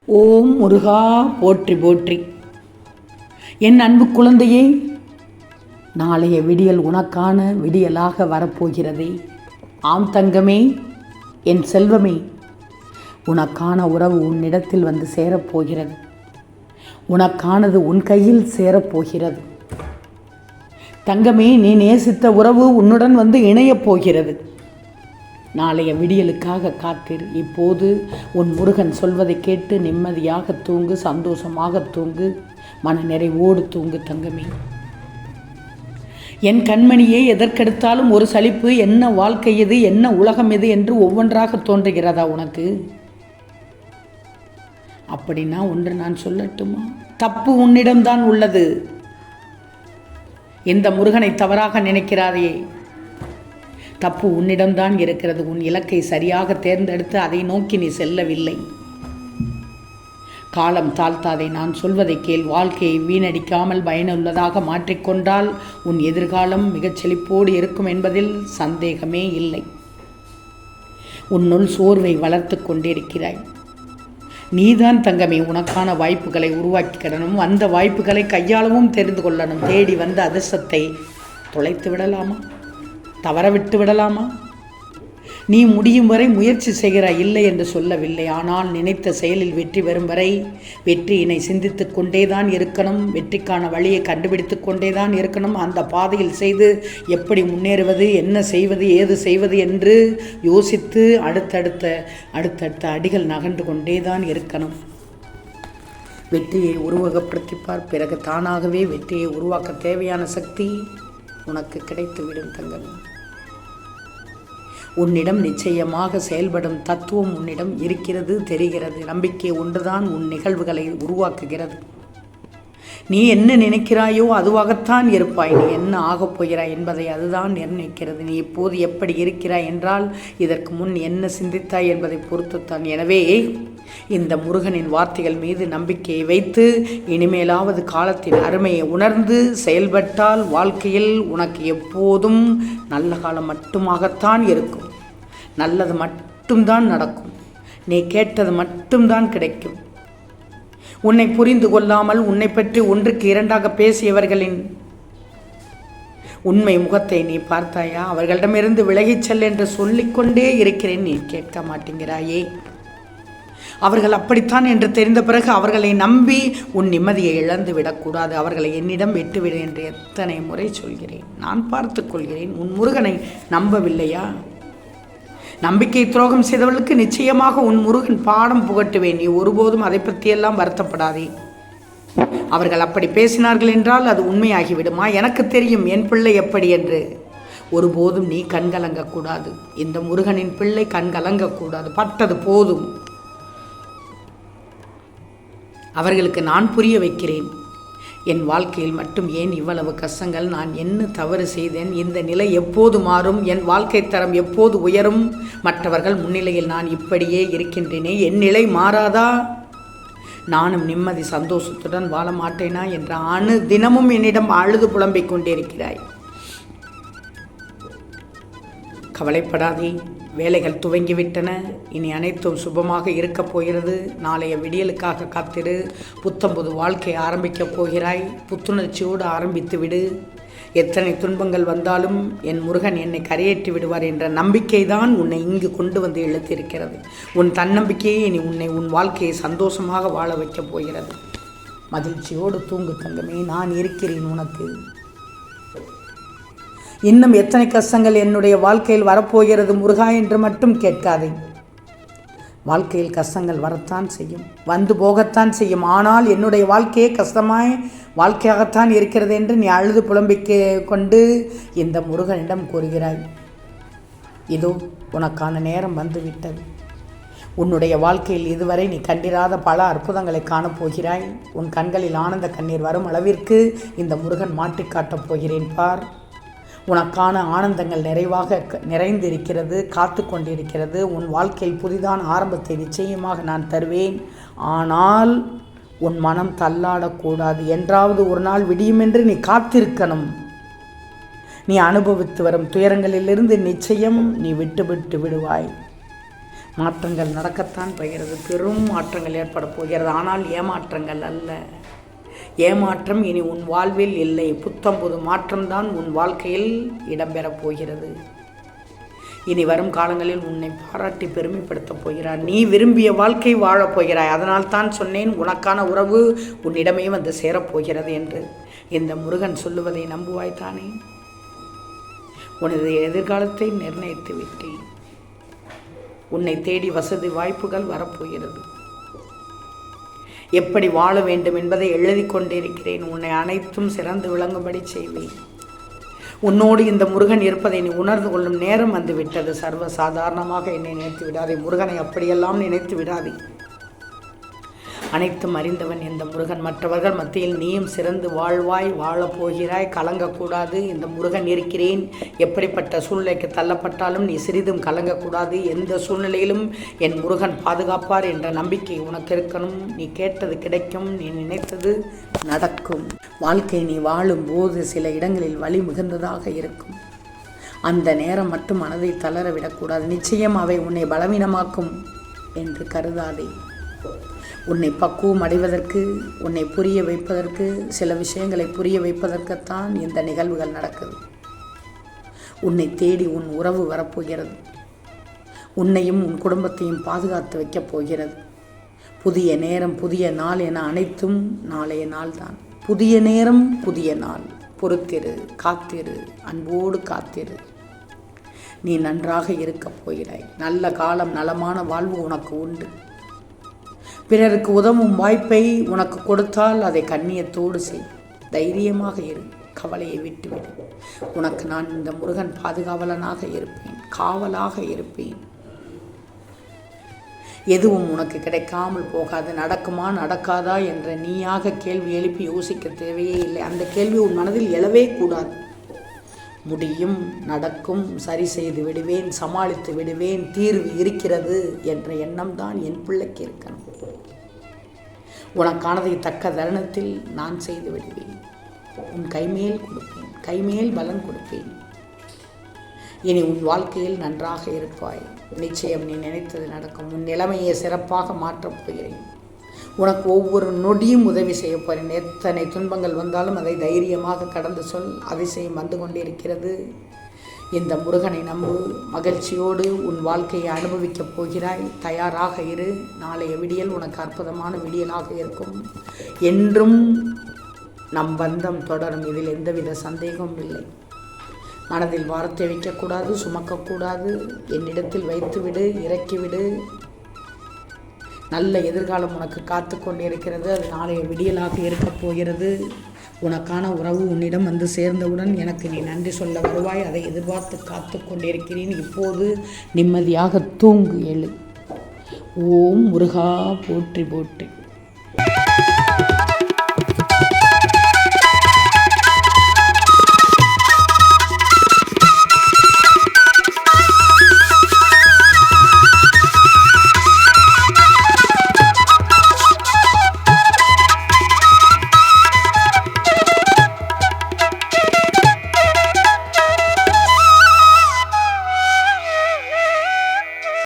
ஓம் முருகா போற்றி போற்றி. என் அன்பு குழந்தையே, நாளைய விடியல் உனக்கான விடியலாக வரப்போகிறதே. ஆம் தங்கமே, என் செல்வமே, உனக்கான உறவு உன்னிடத்தில் வந்து சேரப்போகிறது. உனக்கானது உன் கையில் சேரப்போகிறது. தங்கமே, நீ நேசித்த உறவு உன்னுடன் வந்து இணையப் போகிறது. நாளைய விடியலுக்காக காத்திரு. இப்போது உன் முருகன் சொல்வதை கேட்டு நிம்மதியாக தூங்கு, சந்தோஷமாக தூங்கு, மன நிறைவோடு தூங்கு தங்கமே. என் கண்மணியே, எதற்கெடுத்தாலும் ஒரு சலிப்பு. என்ன வாழ்க்கை இது, என்ன உலகம் இது என்று ஒவ்வொன்றாக தோன்றுகிறதா உனக்கு? அப்படின்னா ஒன்று நான் சொல்லட்டுமா? தப்பு உன்னிடம்தான் உள்ளது. இந்த முருகனை தவறாக நினைக்கிறாதே. தப்பு உன்னிடம்தான் இருக்கிறது. உன் இலக்கை சரியாக தேர்ந்தெடுத்து அதை நோக்கி நீ செல்லவில்லை. காலம் தாழ்த்தாதே, நான் சொல்வதை கேள். வாழ்க்கையை வீணடிக்காமல் பயனுள்ளதாக மாற்றிக்கொண்டால் உன் எதிர்காலம் மிகச் செழிப்போடு இருக்கும் என்பதில் சந்தேகமே இல்லை. உன்னுள் சோர்வை வளர்த்து கொண்டிருக்கிறாய். நீதான் தங்கமே உனக்கான வாய்ப்புகளை உருவாக்கிக்கிடணும். அந்த வாய்ப்புகளை கையாளவும் தெரிந்து கொள்ளணும். தேடி வந்த அதிர்ஷ்டத்தை தொலைத்து விடலாமா? தவற விட்டு விடலாமா? நீ முடியும் வரை முயற்சி செய்கிறாய், இல்லை என்று சொல்லவில்லை. ஆனால் நினைத்த செயலில் வெற்றி பெறும் வரை வெற்றியினை சிந்தித்து கொண்டேதான் இருக்கணும். வெற்றிக்கான வழியை கண்டுபிடித்து கொண்டேதான் இருக்கணும். அந்த பாதையில் செய்து எப்படி முன்னேறுவது, என்ன செய்வது, ஏது செய்வது என்று யோசித்து அடுத்தடுத்த அடிகள் நகர்ந்து கொண்டேதான் இருக்கணும். வெற்றியை உருவகப்படுத்திப்பார். பிறகு தானாகவே வெற்றியை உருவாக்க தேவையான சக்தி உனக்கு கிடைத்துவிடும் தங்கமே. உன்னிடம் நிச்சயமாக செயல்படும் தத்துவம் உன்னிடம் இருக்கிறது, தெரிகிறது. நம்பிக்கை ஒன்றுதான் உன் நிகழ்வுகளை உருவாக்குகிறது. நீ என்ன நினைக்கிறாயோ அதுவாகத்தான் இருப்பாய். நீ என்ன ஆகப் போகிறாய் என்பதை அதுதான் நிர்ணயிக்கிறது. நீ இப்போது எப்படி இருக்கிறாய் என்றால் இதற்கு முன் என்ன சிந்தித்தாய் என்பதை பொறுத்துத்தான். எனவே இந்த முருகனின் வார்த்தைகள் மீது நம்பிக்கையை வைத்து இனிமேலாவது காலத்தின் அருமையை உணர்ந்து செயல்பட்டால் வாழ்க்கையில் உனக்கு எப்போதும் நல்ல காலம் மட்டுமாகத்தான் இருக்கும். நல்லது மட்டும்தான் நடக்கும். நீ கேட்டது மட்டும்தான் கிடைக்கும். உன்னை புரிந்து கொள்ளாமல் உன்னை பற்றி ஒன்றுக்கு இரண்டாக பேசியவர்களின் உண்மை முகத்தை நீ பார்த்தாயா? அவர்களிடமிருந்து விலகிச் செல் என்று சொல்லிக்கொண்டே இருக்கிறேன், நீ கேட்க மாட்டேங்கிறாயே. அவர்கள் அப்படித்தான் என்று தெரிந்த பிறகு அவர்களை நம்பி உன் நிம்மதியை இழந்து விடக்கூடாது. அவர்களை என்னிடம் விட்டுவிடு என்று எத்தனை முறை சொல்கிறேன். நான் பார்த்து கொள்கிறேன். உன் முருகனை நம்பவில்லையா? நம்பிக்கை துரோகம் செய்தவர்களுக்கு நிச்சயமாக உன் முருகன் பாடம் புகட்டுவேன். நீ ஒருபோதும் அதை பற்றியெல்லாம் வருத்தப்படாதே. அவர்கள் அப்படி பேசினார்கள் என்றால் அது உண்மையாகிவிடுமா? எனக்கு தெரியும் என் பிள்ளை எப்படி என்று. ஒருபோதும் நீ கண்கலங்கக்கூடாது. இந்த முருகனின் பிள்ளை கண்கலங்கக்கூடாது. பட்டது போதும். அவர்களுக்கு நான் புரிய வைக்கிறேன். என் வாழ்க்கையில் மட்டும் ஏன் இவ்வளவு கஷ்டங்கள்? நான் என்ன தவறு செய்தேன்? இந்த நிலை எப்போது மாறும்? என் வாழ்க்கை தரம் எப்போது உயரும்? மற்றவர்கள் முன்னிலையில் நான் இப்படியே இருக்கின்றேனே, என் நிலை மாறாதா? நானும் நிம்மதி சந்தோஷத்துடன் வாழ மாட்டேனா என்ற தினமும் என்னிடம் அழுது புலம்பிக் கொண்டிருக்கிறாய். கவலைப்படாதே, வேலைகள் துவங்கிவிட்டன. இனி அனைத்தும் சுபமாக இருக்கப் போகிறது. நாளைய விடியலுக்காக காத்திரு. புத்தம்புது வாழ்க்கை ஆரம்பிக்கப் போகிறாய். புத்துணர்ச்சியோடு ஆரம்பித்து விடு. எத்தனை துன்பங்கள் வந்தாலும் என் முருகன் என்னை கரையேற்றி விடுவார் என்ற நம்பிக்கை தான் உன்னை இங்கு கொண்டு வந்து இழுத்திருக்கிறது. உன் தன்னம்பிக்கையே இனி உன் வாழ்க்கையை சந்தோஷமாக வாழ வைக்கப் போகிறது. மகிழ்ச்சியோடு தூங்கு தங்கமே, நான் இருக்கிறேன் உனக்கு. இன்னும் எத்தனை கஷ்டங்கள் என்னுடைய வாழ்க்கையில் வரப்போகிறது முருகா என்று மட்டும் கேட்காதே. வாழ்க்கையில் கஷ்டங்கள் வரத்தான் செய்யும், வந்து போகத்தான் செய்யும். ஆனால் என்னுடைய வாழ்க்கையே கஷ்டமாய் வாழ்க்கையாகத்தான் இருக்கிறது என்று நீ அழுது புலம்பிக்க கொண்டு இந்த முருகனிடம் கூறுகிறாய். இதோ உனக்கான நேரம் வந்துவிட்டது. உன்னுடைய வாழ்க்கையில் இதுவரை நீ கண்டிராத பல அற்புதங்களை காணப்போகிறாய். உன் கண்களில் ஆனந்த கண்ணீர் வரும் அளவிற்கு இந்த முருகன் மாற்றி காட்டப் போகிறேன் பார். உனக்கான ஆனந்தங்கள் நிறைந்திருக்கிறது, காத்து கொண்டிருக்கிறது. உன் வாழ்க்கையில் புதிதான ஆரம்பத்தை நிச்சயமாக நான் தருவேன். ஆனால் உன் மனம் தள்ளாடக்கூடாது. என்றாவது ஒரு நாள் விடியுமென்று நீ காத்திருக்கணும். நீ அனுபவித்து வரும் துயரங்களிலிருந்து நிச்சயம் நீ விட்டு விடுவாய். மாற்றங்கள் நடக்கத்தான் போகிறது, பெரும் மாற்றங்கள் ஏற்பட போகிறது. ஆனால் ஏமாற்றங்கள் அல்ல. ஏமாற்றம் இனி உன் வாழ்வில் இல்லை. புத்தம்புது மாற்றம்தான் உன் வாழ்க்கையில் இடம்பெறப் போகிறது. இனி வரும் காலங்களில் உன்னை பாராட்டி பெருமைப்படுத்தப் போகிறார். நீ விரும்பிய வாழ்க்கை வாழப் போகிறாய். அதனால் தான் சொன்னேன், உனக்கான உறவு உன்னிடமே வந்து சேரப்போகிறது என்று. இந்த முருகன் சொல்லுவதை நம்புவாய்த்தானே? உனது எதிர்காலத்தை நிர்ணயித்து விட்டேன். உன்னை தேடி வசதி வாய்ப்புகள் வரப்போகிறது. எப்படி வாழ வேண்டும் என்பதை எழுதி கொண்டிருக்கிறேன். உன்னை அனைத்தும் சிறந்து விளங்கும்படி செய்வேன். உன்னோடு இந்த முருகன் இருப்பதை நீ உணர்ந்து கொள்ளும் நேரம் வந்து விட்டது. சர்வ சாதாரணமாக என்னை நினைத்து விடாதே. முருகனை அப்படியெல்லாம் நினைத்து விடாதே. அனைத்தும் அறிந்தவன் இந்த முருகன். மற்றவர்கள் மத்தியில் நீயும் சிறந்து வாழ்வாய், வாழப் போகிறாய். கலங்கக்கூடாது. இந்த முருகன் இருக்கிறேன். எப்படிப்பட்ட சூழ்நிலைக்கு தள்ளப்பட்டாலும் நீ சிறிதும் கலங்கக்கூடாது. எந்த சூழ்நிலையிலும் என் முருகன் பாதுகாப்பார் என்ற நம்பிக்கை உனக்கு இருக்கணும். நீ கேட்டது கிடைக்கும், நீ நினைத்தது நடக்கும். வாழ்க்கை நீ வாழும்போது சில இடங்களில் வலி மிகுந்ததாக இருக்கும். அந்த நேரம் மட்டும் மனதை தளர விடக்கூடாது. நிச்சயம் அவை உன்னை பலவீனமாக்கும் என்று கருதாதே. உன்னை பக்குவம் அடைவதற்கு, உன்னை புரிய வைப்பதற்கு, சில விஷயங்களை புரிய வைப்பதற்குத்தான் இந்த நிகழ்வுகள் நடக்குது. உன்னை தேடி உன் உறவு வரப்போகிறது. உன்னையும் உன் குடும்பத்தையும் பாதுகாத்து வைக்கப் போகிறது. புதிய நேரம், புதிய நாள் என அனைத்தும் நாளைய நாள்தான். புதிய நேரம், புதிய நாள். பொறுத்திரு, காத்திரு, அன்போடு காத்திரு. நீ நன்றாக இருக்கப் போகிறாய். நல்ல காலம், நலமான வாழ்வு உனக்கு உண்டு. பிறருக்கு உதவும் வாய்ப்பை உனக்கு கொடுத்தால் அதை கண்ணியத்தோடு செய். தைரியமாக இரு. கவலையை விட்டுவிடு. உனக்கு நான் இந்த முருகன் பாதுகாவலனாக இருப்பேன், காவலாக இருப்பேன். எதுவும் உனக்கு கிடைக்காமல் போகாது. நடக்குமா நடக்காதா என்ற நீயாக கேள்வி எழுப்பி யோசிக்க தேவையே இல்லை. அந்த கேள்வி உன் மனதில் எழவே கூடாது. முடியும், நடக்கும், சரி செய்து விடுவேன், சமாளித்து விடுவேன், தீர்வு இருக்கிறது என்ற எண்ணம் தான் என் பிள்ளைக்கு இருக்கணும். உனக்கானதை தக்க தருணத்தில் நான் செய்து விடுவேன். உன் கைமேல் கொடுப்பேன், கைமேல் பலன் கொடுப்பேன். இனி உன் வாழ்க்கையில் நன்றாக இருப்பாய். நிச்சயம் நீ நினைத்தது நடக்கும். உன் நிலைமையை சிறப்பாக மாற்றப் போகிறேன். உனக்கு ஒவ்வொரு நொடியும் உதவி செய்ய போகிறேன். எத்தனை துன்பங்கள் வந்தாலும் அதை தைரியமாக கடந்து சொல். அதிசயம் வந்து கொண்டிருக்கிறது. இந்த முருகனை நம்பு. மகிழ்ச்சியோடு உன் வாழ்க்கையை அனுபவிக்கப் போகிறாய். தயாராக இரு. நாளைய விடியல் உனக்கு அற்புதமான விடியலாக இருக்கும். என்றும் நம் பந்தம் தொடரும். இதில் எந்தவித சந்தேகமும் இல்லை. மனதில் வார்த்தை வைக்கக்கூடாது, சுமக்கக்கூடாது. என்னிடத்தில் வைத்துவிடு, இறக்கிவிடு. நல்ல எதிர்காலம் உனக்கு காத்து கொண்டிருக்கிறது. அது நாளைய விடியலாக இருக்கப் போகிறது. உனக்கான உறவு உன்னிடம் வந்து சேர்ந்தவுடன் எனக்கு நீ நன்றி சொல்ல வருவாய். அதை எதிர்பார்த்து காத்து கொண்டிருக்கிறேன். இப்போது நிம்மதியாக தூங்கு, எழு. ஓம் முருகா போற்றி போற்றி.